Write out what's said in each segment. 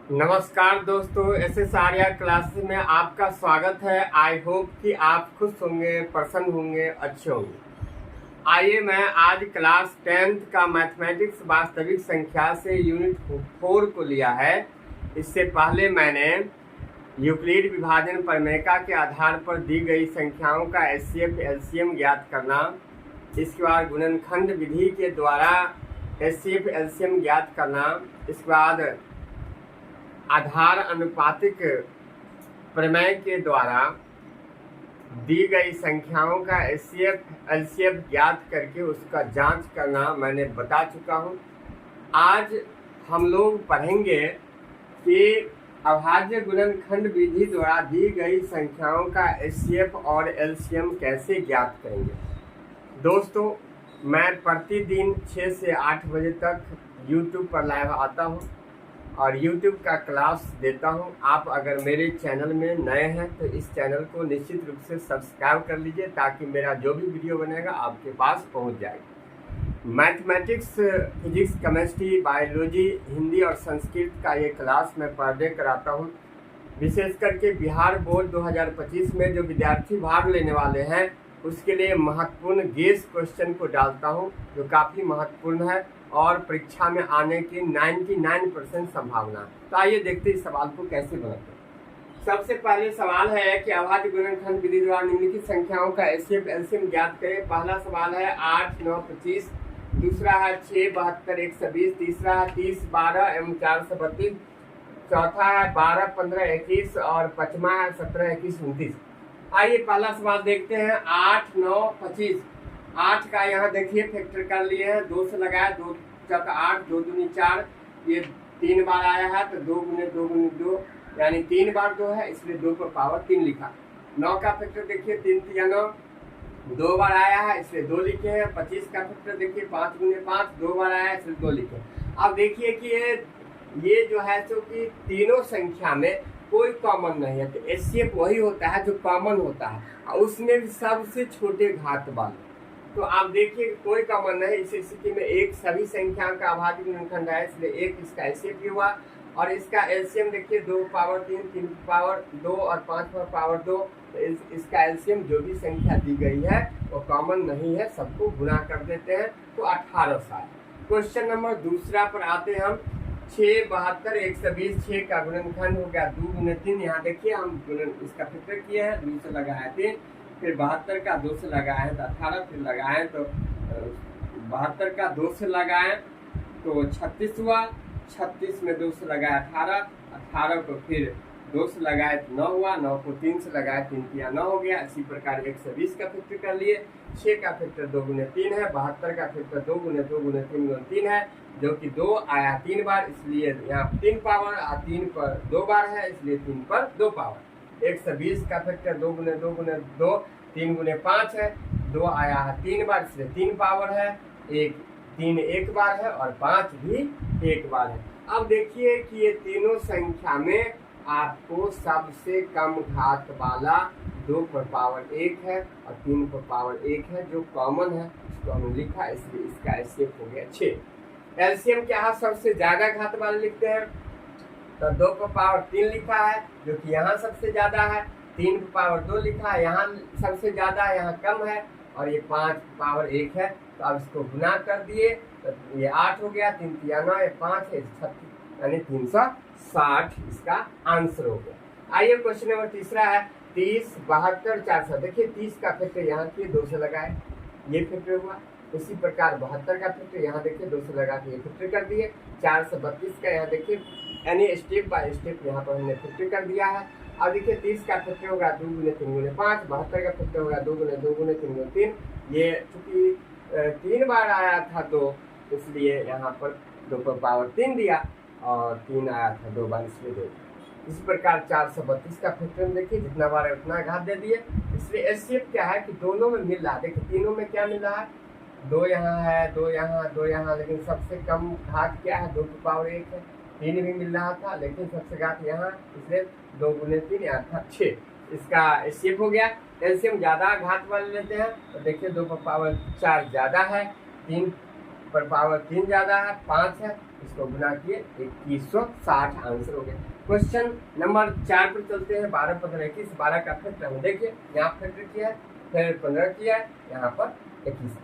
नमस्कार दोस्तों, S Arya classes में आपका स्वागत है। आई होप कि आप खुश होंगे, प्रसन्न होंगे, अच्छे होंगे। आइए, मैं आज क्लास 10th का मैथमेटिक्स वास्तविक संख्या से यूनिट 4 को लिया है। इससे पहले मैंने यूक्लिड विभाजन प्रमेय के आधार पर दी गई संख्याओं का एचसीएफ एलसीएम ज्ञात करना, इसके बाद गुणनखंड विधि के द्वारा एचसीएफ एलसीएम ज्ञात करना, इसके बाद आधार अनुपातिक प्रमेय के द्वारा दी गई संख्याओं का एचसीएफ एलसीएम ज्ञात करके उसका जांच करना मैंने बता चुका हूं। आज हम लोग पढ़ेंगे कि अभाज्य गुणनखंड विधि द्वारा दी गई संख्याओं का एचसीएफ और एलसीएम कैसे ज्ञात करेंगे। दोस्तों, मैं प्रतिदिन 6 से 8 बजे तक यूट्यूब पर लाइव आता हूं और YouTube का क्लास देता हूं। आप अगर मेरे चैनल में नए हैं तो इस चैनल को निश्चित रूप से सब्सक्राइब कर लीजिए ताकि मेरा जो भी वीडियो बनेगा आपके पास पहुंच जाएगा। Mathematics, physics, chemistry, biology, Hindi और संस्कृत का ये क्लास मैं पर डे कराता हूं। विशेष करके बिहार बोर्ड 2025 में जो विद्यार्थी भाग लेने वाले हैं उसके लिए महत्वपूर्ण गेस क्वेश्चन को डालता हूं, जो काफ़ी महत्वपूर्ण है और परीक्षा में आने की 99% संभावना है। तो आइए देखते हैं इस सवाल को कैसे बनाते हैं। सबसे पहले सवाल है कि अभाज्य गुणनखंड विधि द्वारा निम्नलिखित संख्याओं का एचसीएफ एलसीएम ज्ञात करें। पहला सवाल है 8, 9, 25, दूसरा है 6, 72, 120, तीसरा है 30, 12 एवं 432, चौथा है 12, 15, 21 और पांचवा है 17, 21, 29। आइए पहला सवाल देखते हैं। 8, 9, 25। 8 का यहाँ देखिए फैक्टर कर लिए हैं, 2 से लगाया, 2 चौका 8, 2 दूनी 4, ये 3 बार आया है तो 2 गुने 2 गुने 2 यानी 3 बार 2 है, इसलिए 2 पर पावर 3 लिखा। 9 का फैक्टर देखिए 3 3 9, 2 बार आया है इसलिए 2 लिखे हैं। 25 का फैक्टर देखिए 5 गुने 5, 2 बार आया है इसलिए 2 लिखे। अब देखिए कि ये जो है जो कि तीनों संख्या में कोई कॉमन नहीं है, तो एचसीएफ वही होता है जो कॉमन होता है और उसमें भी सबसे छोटे घात वाले। तो आप देखिए कोई कॉमन नहीं, इस स्थिति में एक सभी संख्या का अभाज्य गुणनखंड है, इसलिए एक इसका एचसीएफ भी हुआ। और इसका एलसीएम देखिए 2 पावर 3, 3 पावर 2 और 5 पर पावर 2। तो इसका एलसीएम जो भी संख्या दी गई है वो कॉमन नहीं है, सबको गुणा कर देते हैं तो 18 साल। क्वेश्चन नंबर दूसरा पर आते हैं हम। 6, 72, 120, 6 का गुणनखंड हो गया 2 गुने 3। यहाँ देखिए हम गुणन इसका फैक्टर किए हैं, 2 से लगाया 3, फिर 72 का 2 से लगाए तो 18, फिर लगाए तो 72 का 2 से लगाए तो 36 हुआ, 36 में 2 से लगाया 18, 18 को फिर 2 से लगाए तो 9 हुआ, 9 को 3 से लगाए 3 किया 9 हो गया। इसी प्रकार 120 का फैक्टर कर लिए। 6 का फैक्टर 2 गुने 3 है, 72 का फैक्टर 2 गुने 2 गुने 3 गुने 3 है, जो कि 2 आया 3 बार, इसलिए यहाँ 3 पावर 3 पर 2 बार है, इसलिए 3 पर 2 पावर। 120 का फैक्टर 2 गुने 2 गुने 2, 3 गुने 5 है, 2 आया है 3 बार, इसलिए 3 पावर है। 3 एक बार है और 5 भी एक बार है। अब देखिए कि ये तीनों संख्या में आपको सबसे कम घात वाला 2 पर पावर 1 है और 3 पर पावर 1 है जो कॉमन है, इसको हमने लिखा, इसलिए इसका एचसीएफ हो गया 6। एलसीएम क्या है, सबसे ज्यादा घात वाले लिखते हैं तो 2 पर पावर 3 लिखा है जो कि यहाँ सबसे ज्यादा है, 3 पर पावर 2 लिखा है, यहाँ सबसे ज्यादा है, यहाँ कम है, और ये 5 पावर 1 है। तो अब इसको गुना कर दिए तो ये 8 हो गया, 3 3 9, ये 5 है, 36 यानी 360 इसका आंसर हो गया। आइए क्वेश्चन नंबर तीसरा है। 30, 72, 400। देखिए 30 का फैक्टर यहाँ किए 2 से लगाए, ये फैक्टर हुआ। इसी प्रकार 72 का फैक्टर यहाँ देखिए 2 से लगा के ये फैक्टर कर दिए। 432 का यहाँ देखिए यानी स्टेप बाय स्टेप यहाँ पर हमने फैक्टर कर दिया है। अब देखिए 30 का फैक्टर होगा 2 गुने 3 गुने 5, 72 का फैक्टर होगा 2 गुने 2 गुने 3 गुने 3। ये चूंकि 3 बार आया था तो इसलिए यहाँ पर 2 पर पावर 3 दिया और 3 आया था 2 बार, इसलिए 2। इसी प्रकार 432 का फैक्टर देखिए जितना बार है उतना घात दे दिए, इसलिए एचसीएफ क्या है कि दोनों में मिल रहा है। देखिए तीनों में क्या मिल रहा है, 2 यहाँ है, 2 यहाँ, 2 यहाँ, लेकिन सबसे कम घात क्या है, 2 पर पावर 1 है। 3 भी मिल रहा था लेकिन सबसे घात यहाँ, इसलिए 2 गुने 3 यहाँ था 6। इसका एचसीएफ हो गया। एलसीएम ज्यादा घात वाले लेते हैं तो देखिए 2 पर पावर 4 ज्यादा है, 3 पर पावर 3 ज़्यादा है, 5 है, इसको गुना किए 2160 आंसर हो गया। क्वेश्चन नंबर 4 पर चलते हैं। 12, 15, 21, 12 का फैक्टर हम देखिए, यहाँ फैक्टर किया है, फिर 15 किया है, यहाँ पर 21।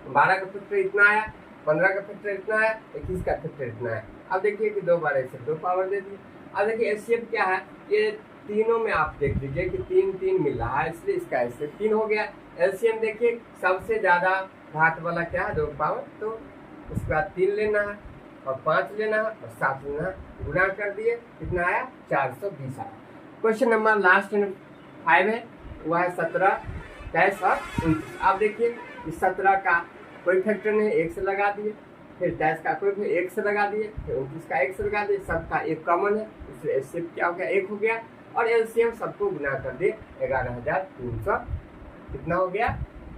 12 का फैक्टर इतना आया, 15 का फैक्टर इतना है, 21 का फैक्टर इतना है। अब देखिए कि 2 बार ऐसे 2 पावर दे दी। अब देखिए एचसीएफ क्या है, ये तीनों में आप देख लीजिए कि 3 3 मिल रहा है, इसलिए इसका एचसीएफ 3 हो गया। एलसीएम देखिए सबसे ज़्यादा घात वाला क्या है, 2 पावर, तो उसके बाद 3 लेना है और 5 लेना है और 7 लेना है, गुना कर दिए, कितना आया 420 आया। क्वेश्चन नंबर लास्ट 5 है, वह है 17, 23 और 29। आप देखिए इस 17 का कोई फैक्टर नहीं, 1 से लगा दिए, फिर 23 का कोई 1 से लगा दिए, फिर 29 का 1 से लगा दिए, सबका एक कॉमन है, इसलिए एचसीएफ क्या हो गया 1 हो गया। और एलसीएम सबको गुना कर दिए, 11,300 कितना हो गया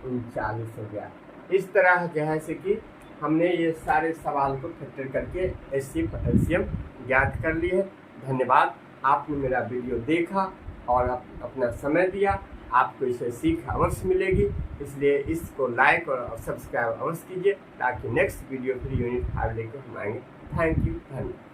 39 हो गया। इस तरह जैसे कि हमने ये सारे सवाल को फैक्टर करके एचसीएफ एलसीएम ज्ञात कर लिए है। धन्यवाद, आपने मेरा वीडियो देखा और अपना समय दिया। आपको इससे सीख अवश्य मिलेगी, इसलिए इसको लाइक और सब्सक्राइब अवश्य कीजिए ताकि नेक्स्ट वीडियो फिर यूनिट 5 लेकर हम आएंगे। थैंक यू, धन्यवाद।